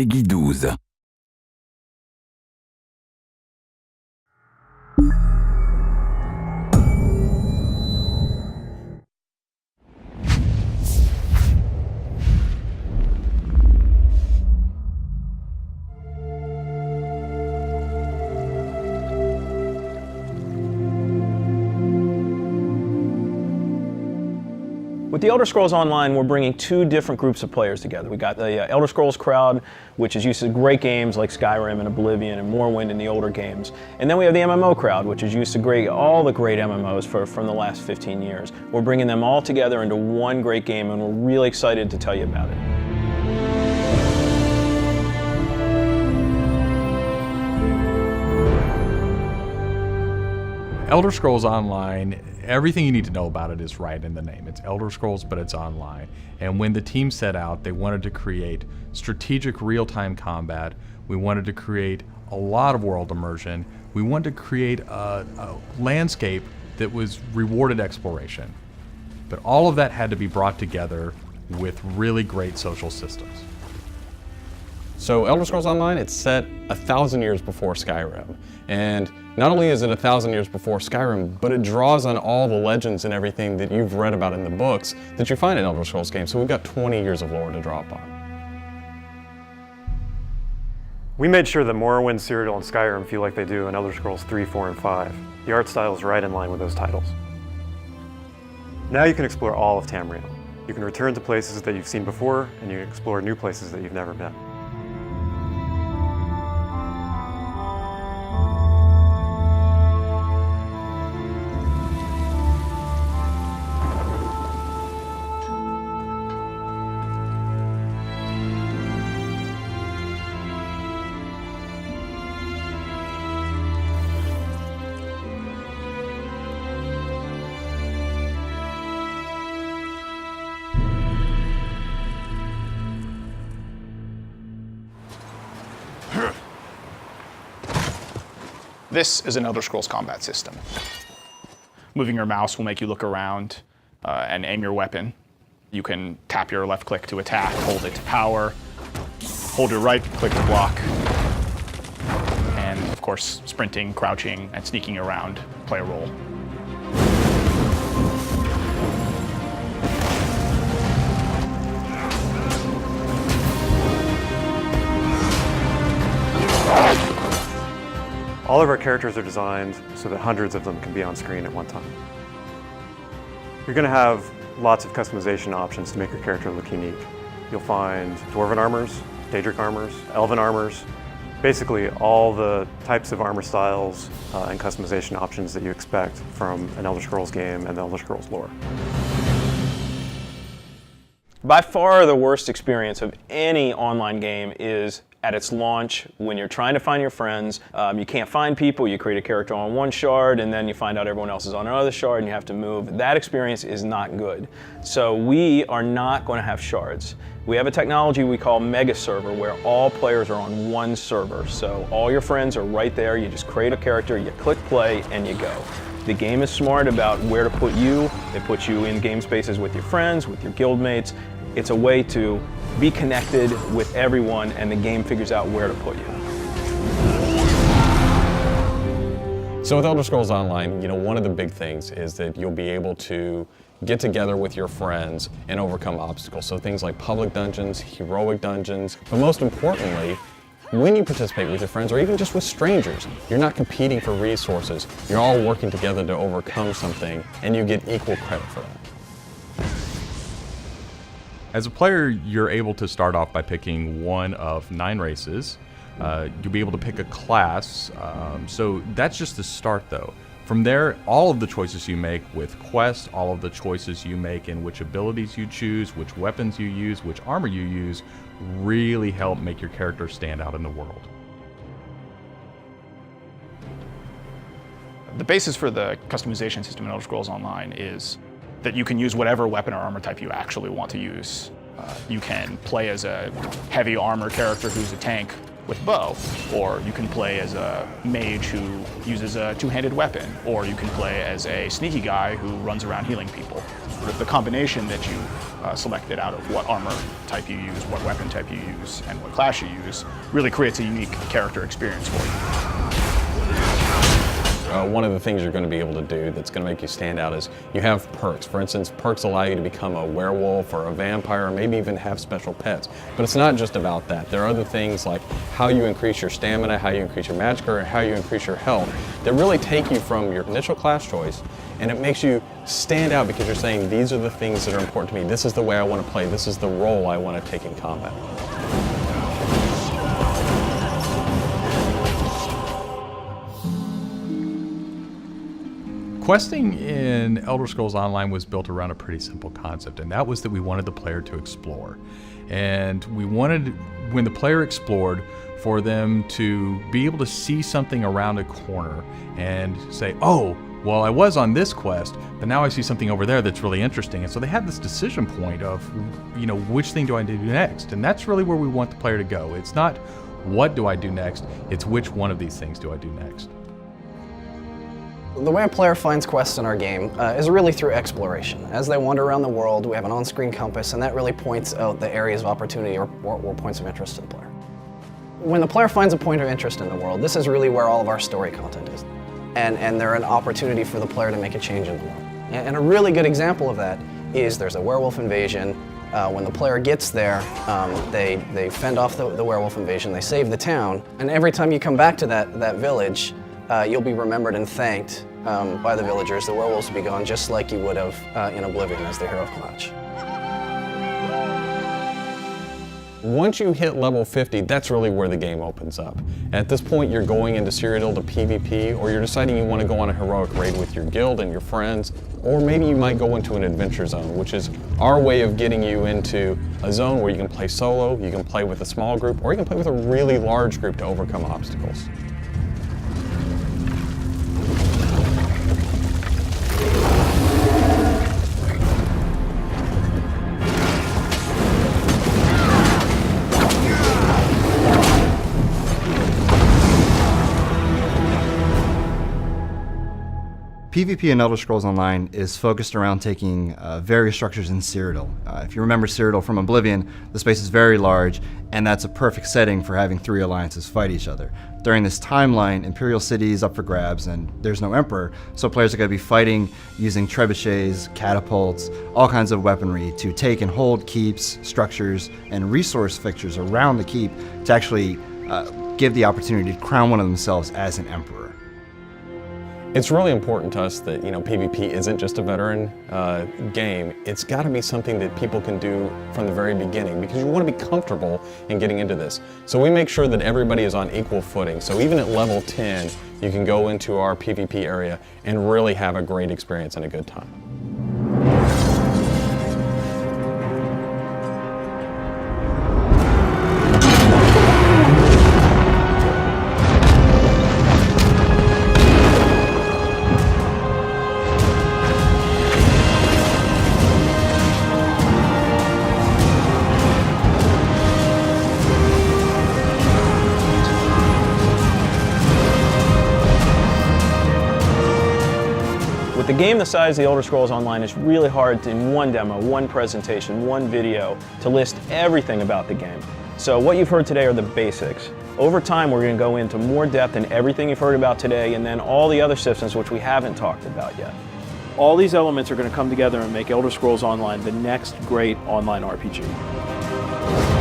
Peggy 12. With the Elder Scrolls Online, we're bringing two different groups of players together. We got the Elder Scrolls crowd, which is used to great games like Skyrim and Oblivion and Morrowind and the older games. And then we have the MMO crowd, which is used to all the great MMOs from the last 15 years. We're bringing them all together into one great game, and we're really excited to tell you about it. Elder Scrolls Online, everything you need to know about it is right in the name. It's Elder Scrolls, but it's online. And when the team set out, they wanted to create strategic real-time combat. We wanted to create a lot of world immersion. We wanted to create a landscape that was rewarded exploration. But all of that had to be brought together with really great social systems. So Elder Scrolls Online, it's set 1,000 years before Skyrim. And not only is it 1,000 years before Skyrim, but it draws on all the legends and everything that you've read about in the books that you find in Elder Scrolls games. So we've got 20 years of lore to draw upon. We made sure that Morrowind, Cyrodiil, and Skyrim feel like they do in Elder Scrolls 3, 4, and 5. The art style is right in line with those titles. Now you can explore all of Tamriel. You can return to places that you've seen before, and you can explore new places that you've never been. This is an Elder Scrolls combat system. Moving your mouse will make you look around and aim your weapon. You can tap your left click to attack, hold it to power, hold your right click to block, and of course, sprinting, crouching, and sneaking around play a role. All of our characters are designed so that hundreds of them can be on screen at one time. You're going to have lots of customization options to make your character look unique. You'll find Dwarven armors, Daedric armors, Elven armors, basically all the types of armor styles and customization options that you expect from an Elder Scrolls game and the Elder Scrolls lore. By far the worst experience of any online game is at its launch when you're trying to find your friends. You can't find people, you create a character on one shard and then you find out everyone else is on another shard and you have to move. That experience is not good. So we are not going to have shards. We have a technology we call Mega Server where all players are on one server. So all your friends are right there, you just create a character, you click play and you go. The game is smart about where to put you. It puts you in game spaces with your friends, with your guildmates. It's a way to be connected with everyone and the game figures out where to put you. So with Elder Scrolls Online, one of the big things is that you'll be able to get together with your friends and overcome obstacles. So things like public dungeons, heroic dungeons, but most importantly, when you participate with your friends or even just with strangers, you're not competing for resources. You're all working together to overcome something and you get equal credit for that. As a player, you're able to start off by picking one of 9 races. You'll be able to pick a class, so that's just the start though. From there, all of the choices you make with quests, all of the choices you make in which abilities you choose, which weapons you use, which armor you use, really help make your character stand out in the world. The basis for the customization system in Elder Scrolls Online is that you can use whatever weapon or armor type you actually want to use. You can play as a heavy armor character who's a tank with bow, or you can play as a mage who uses a two-handed weapon, or you can play as a sneaky guy who runs around healing people. Sort of the combination that you selected out of what armor type you use, what weapon type you use, and what class you use, really creates a unique character experience for you. One of the things you're going to be able to do that's going to make you stand out is you have perks. For instance, perks allow you to become a werewolf or a vampire, or maybe even have special pets. But it's not just about that. There are other things like how you increase your stamina, how you increase your magic, or how you increase your health that really take you from your initial class choice, and it makes you stand out because you're saying, these are the things that are important to me. This is the way I want to play. This is the role I want to take in combat. Questing in Elder Scrolls Online was built around a pretty simple concept, and that was that we wanted the player to explore. And we wanted, when the player explored, for them to be able to see something around a corner and say, oh, well, I was on this quest, but now I see something over there that's really interesting. And so they had this decision point of, which thing do I do next? And that's really where we want the player to go. It's not what do I do next, it's which one of these things do I do next. The way a player finds quests in our game is really through exploration. As they wander around the world, we have an on-screen compass, and that really points out the areas of opportunity or points of interest to the player. When the player finds a point of interest in the world, this is really where all of our story content is. And they're an opportunity for the player to make a change in the world. And a really good example of that is there's a werewolf invasion. When the player gets there, they fend off the werewolf invasion, they save the town, and every time you come back to that village, you'll be remembered and thanked by the villagers. The werewolves will be gone just like you would have in Oblivion as the hero of Clutch. Once you hit level 50, that's really where the game opens up. At this point, you're going into Cyrodiil to PvP, or you're deciding you want to go on a heroic raid with your guild and your friends, or maybe you might go into an adventure zone, which is our way of getting you into a zone where you can play solo, you can play with a small group, or you can play with a really large group to overcome obstacles. PvP in Elder Scrolls Online is focused around taking various structures in Cyrodiil. If you remember Cyrodiil from Oblivion, the space is very large, and that's a perfect setting for having three alliances fight each other. During this timeline, Imperial City is up for grabs, and there's no Emperor, so players are going to be fighting using trebuchets, catapults, all kinds of weaponry to take and hold keeps, structures, and resource fixtures around the keep to actually give the opportunity to crown one of themselves as an Emperor. It's really important to us that PvP isn't just a veteran game. It's got to be something that people can do from the very beginning because you want to be comfortable in getting into this. So we make sure that everybody is on equal footing. So even at level 10, you can go into our PvP area and really have a great experience and a good time. With a game the size of the Elder Scrolls Online, it's really hard to, in one demo, one presentation, one video, to list everything about the game. So what you've heard today are the basics. Over time, we're going to go into more depth in everything you've heard about today, and then all the other systems which we haven't talked about yet. All these elements are going to come together and make Elder Scrolls Online the next great online RPG.